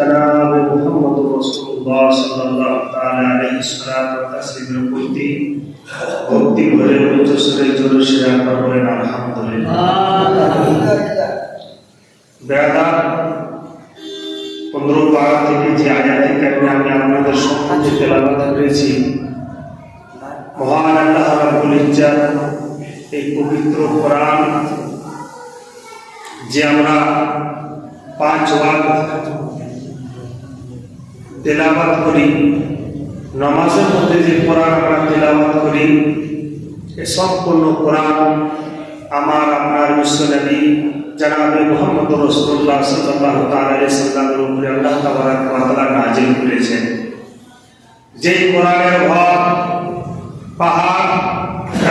জনাব মুহাম্মদুর রাসূলুল্লাহ সাল্লাল্লাহু তাআলা আলাইহি সাল্লাতু ওয়া তাসলিমের প্রতি ভক্তি ভরে উচ্চস্বরে জোরে সে আমরা বলেন আলহামদুলিল্লাহ। বেরাদার 15 পারা থেকে যে আয়াতে কারিমা আমি আপনাদের সম্মুখে তেলাওয়াত করেছি, মহান আল্লাহ রাব্বুল ইজ্জত এই পবিত্র কোরআন যে আমরা 5 ওয়াক্ত তেলাওয়াত করি, নামাজের মধ্যে যে কোরআন আমরা তেলাওয়াত করি, এই সম্পূর্ণ কোরআন আমার আপনার বিশ্বনবী জনাবে মুহাম্মদুর রাসূলুল্লাহ সাল্লাল্লাহু তাআলা আলাইহি সাল্লামের উপরে আল্লাহ তাবারাক ওয়া তাআলা নাযিল করেছেন। যেই কোরআনের ভর পাহাড়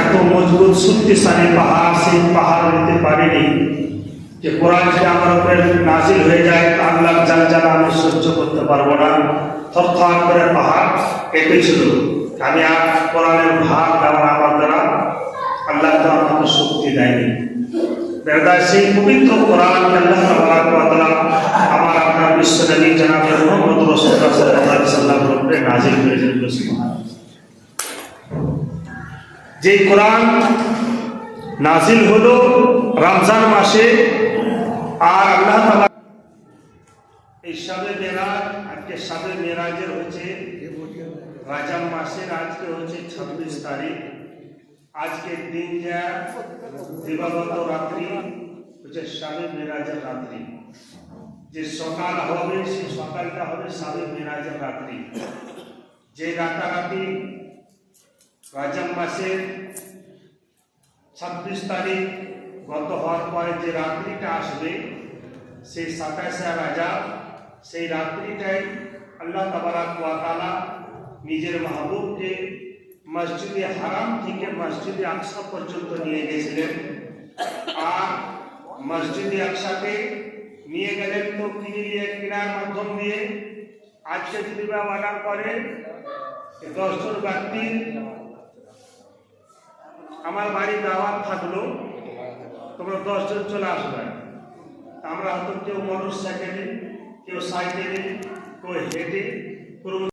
এত মজবুত শক্তিশালী পাহাড়, সেই পাহাড় নিতে পারেনি। যে কোরআন যদি আমার উপরে নাযিল হয়ে যায় তা আল্লাহ জালজালা আমি সহ্য করতে পারবো না, থরথর করে পাহাড় কেঁপেছিল। আমি আর কোরআনের ভাগ দেওয়ার আমার দ্বারা আল্লাহ তো আমাকে শক্তি দেয়নি। বেরদার সেই পবিত্র কোরআন আল্লাহ তাবারাক ওয়া তাআলা আমার আপনার বিশ্বনবী জনাবে মুহাম্মদ রাসূলুল্লাহ সাল্লাল্লাহু আলাইহি সাল্লামের উপরে নাযিল করেছেন। যে কোরআন নাযিল হলো রমজান মাসে, আর আল্লাহ তাআলা এই শবে মেরাজ, আজকে শবে মেরাজের হচ্ছে রজব মাসের, আজকে হচ্ছে 26 তারিখ। আজকের দিন যা দিবাগত রাত্রি হচ্ছে শবে মেরাজের রাত্রি। যে সকাল হবে সেই সকালটা হবে শবে মেরাজের রাত্রি। যে রাতারাতি রজব মাসের 26 তারিখ গত হওয়ার পরে যে রাত্রিটা আসবে সেই 27শে রজব, সেই রাত্রিটাই আল্লাহ তাবারাক ওয়া তাআলা নিজের মাহবুবকে মসজিদে হারাম থেকে মসজিদে আকসা পর্যন্ত নিয়ে গেছিলেন। আর মসজিদে আকসাতে নিয়ে গেলেন তো কিনার মাধ্যম দিয়ে। আজকে যদি বা অর্ডার করে 10 জন ব্যক্তি আমার বাড়ি দাওয়াত থাকলো, তোমরা 10 জন চলে আসবে। আমরা হয়তো কেউ মোটর সাইকেলে, কেউ সাইকেলে, কেউ হেঁটে